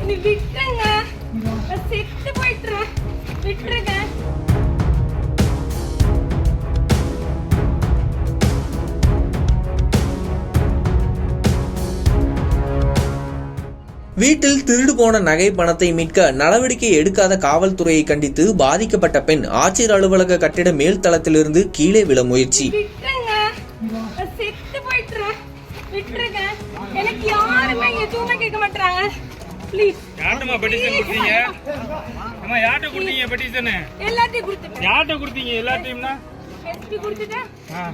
விட்டுருங்க, செத்து போயிட்டுறேன், விட்டுருங்க. வீட்டில் திருடு போன நகை பணத்தை மீட்க நடவடிக்கை எடுக்காத காவல்துறையை கண்டித்து பாதிக்கப்பட்ட பெண் ஆட்சியர் அலுவலக கட்டிட மேல் தளத்திலிருந்து கீழே விழ முயற்சி. எனக்கு யாருமே எதுவுமே கேட்க மாட்டாங்க. ப்ளீஸ் யார்ட்டமா பெட்டிஷன் கொடுத்தீங்க? அம்மா யார்ட்ட கொடுத்தீங்க பெட்டிஷன்? எல்லாத்தையும் கொடுத்துட்டேன். யார்ட்ட கொடுத்தீங்க எல்லாத்தையும்னா? எஸ்பி கொடுத்துட்டேன்,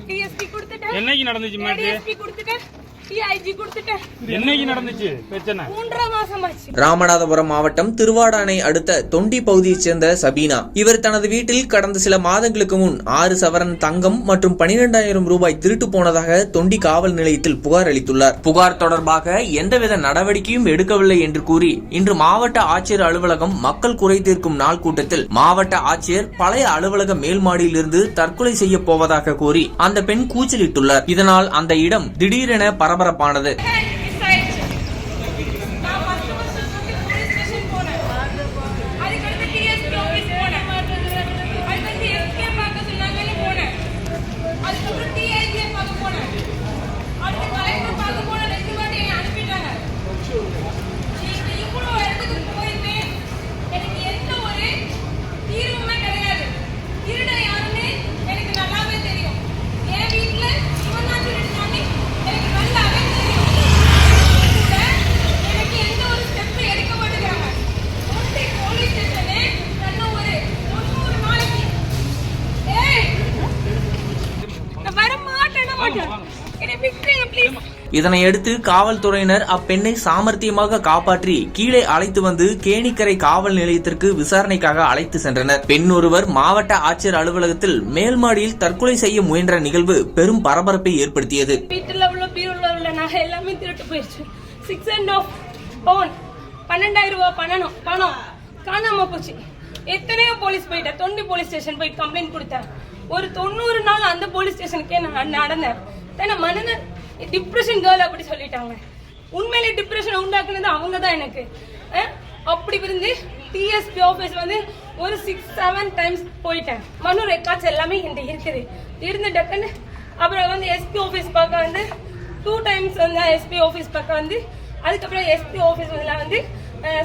டிஎஸ்பி கொடுத்துட்டேன். என்னைக்கு நடந்துச்சு மேட்ரு? டிஎஸ்பி கொடுத்துட்டேன், டிஐஜி கொடுத்துட்டேன். என்னைக்கு நடந்துச்சு பிரச்சனை? 3 மாசம் ஆச்சு. ராமநாதபுரம் மாவட்டம் திருவாடானை அடுத்த தொண்டி பகுதியைச் சேர்ந்த சபீனா. இவர் தனது வீட்டில் கடந்த சில மாதங்களுக்கு முன் 6 சவரன் தங்கம் மற்றும் 12,000 ரூபாய் திருட்டு போனதாக தொண்டி காவல் நிலையத்தில் புகார் அளித்துள்ளார். புகார் தொடர்பாக எந்தவித நடவடிக்கையும் எடுக்கவில்லை என்று கூறி இன்று மாவட்ட ஆட்சியர் அலுவலகம் மக்கள் குறை தீர்க்கும் நாள் கூட்டத்தில் மாவட்ட ஆட்சியர் பழைய அலுவலக மேல் மாடியில் இருந்து தற்கொலை செய்ய போவதாக கூறி அந்த பெண் கூச்சலிட்டுள்ளார். இதனால் அந்த இடம் திடீரென பரபரப்பானது. இதனையடுத்து காவல்துறையினர் அப்பெண்ணை சாமர்த்தியமாக காப்பாற்றி கீழே அழைத்து வந்து கேணிக்கரை காவல் நிலையத்திற்கு விசாரணைக்காக அழைத்து சென்றனர். பெண் ஒருவர் மாவட்ட ஆட்சியர் அலுவலகத்தில் மேல் மாடியில் தற்கொலை செய்ய முயன்ற நிகழ்வு பெரும் பரபரப்பை ஏற்படுத்தியது. வீட்டுல உள்ள பீரோல உள்ள நகை எல்லாமே திருட்டு போயிடுச்சு. 6.5 பவுன் 12,000 ரூபாய் பணம் காணாம போச்சு. எத்தனையோ போலீஸ் போயிட்டேன், தொண்டி போலீஸ் ஸ்டேஷன் போய் கம்ப்ளைண்ட் கொடுத்தேன். ஒரு 90 நாள் அந்த போலீஸ் ஸ்டேஷனுக்கே நான் நடந்தேன். மனநல டிப்ரெஷன் கேர்ள் அப்படி சொல்லிட்டாங்க. உண்மையிலே டிப்ரெஷன் உண்டாக்குனது அவங்க தான் எனக்கு. அப்படி இருந்து டிஎஸ்பி ஆஃபீஸ் வந்து ஒரு 6-7 டைம்ஸ் போயிட்டேன். மனு ரெக்கார்ட்ஸ் எல்லாமே என்கிட்ட இருக்குது. இருந்து டக்குன்னு அப்புறம் வந்து எஸ்பி ஆஃபீஸ் பார்க்க வந்து 2 டைம்ஸ் வந்து எஸ்பி ஆஃபீஸ் பார்க்க வந்து அதுக்கப்புறம் எஸ்பி ஆஃபீஸ்ல வந்து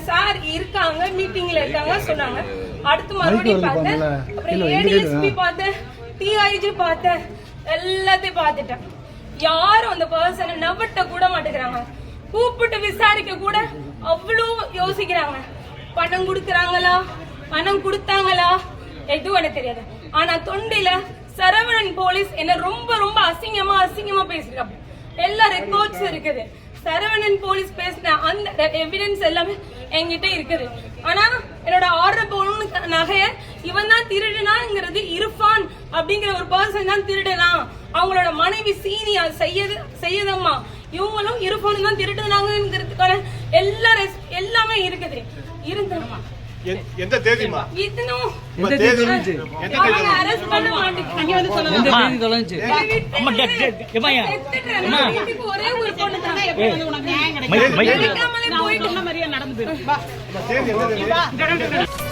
சார் இருக்காங்க, மீட்டிங்ல இருக்காங்க சொன்னாங்க. அடுத்து மறுபடியும் பார்த்தேன், அப்புறம் ஏடிஎஸ்பி பார்த்தேன், டிஐஜி பார்த்தேன், எல்லாத்தையும் பார்த்துட்டேன். யாரும் அந்த பர்சனை நவட்ட கூட மாட்டேங்கிறாங்க. கூப்பிட்டு விசாரிக்க கூட அவ்வளோ யோசிக்கிறாங்க. பணம் கொடுக்கறாங்களா, பணம் கொடுத்தாங்களா எதுவும் எனக்கு தெரியாது. ஆனா தொண்டில சரவணன் போலீஸ் என்ன ரொம்ப ரொம்ப அசிங்கமா பேசிருக்காங்க. எல்லா ரெக்கார்ட்ஸ் இருக்குது. சரவணன் போலீஸ் பேசின அந்த எவிடன்ஸ் எல்லாமே என்கிட்ட இருக்குது. ஆனா என்னோட 6 பவுன் நகைய இவன் தான் திருடுனாங்கிறது இர்ஃபான் அப்படிங்கிற ஒரு பர்சன் தான் திருடனா. அவங்களோட மனைவி சீனியா செய்யதம்மா இவங்களும் இர்ஃபான் தான் திருடுனாங்கிறதுக்கான எல்லாமே இருக்குது. இருந்துமா எந்த தேதிமா இதுனும் எந்த தேதி அவங்க அரெஸ்ட் பண்ண மாட்டேங்க. நீங்க வந்து சொல்லுங்க. எந்த தேதி தொலைஞ்சு அம்மா ஏமாயா அம்மா இதுக்கு ஒரே ஒரு பொண்ணு தான். எப்படி வந்து உனக்கு நியாயம் கிடைக்கும்? போயிட்டு சொன்ன மாதிரியே நடந்து போயிரு. தேதி எந்த தேதி?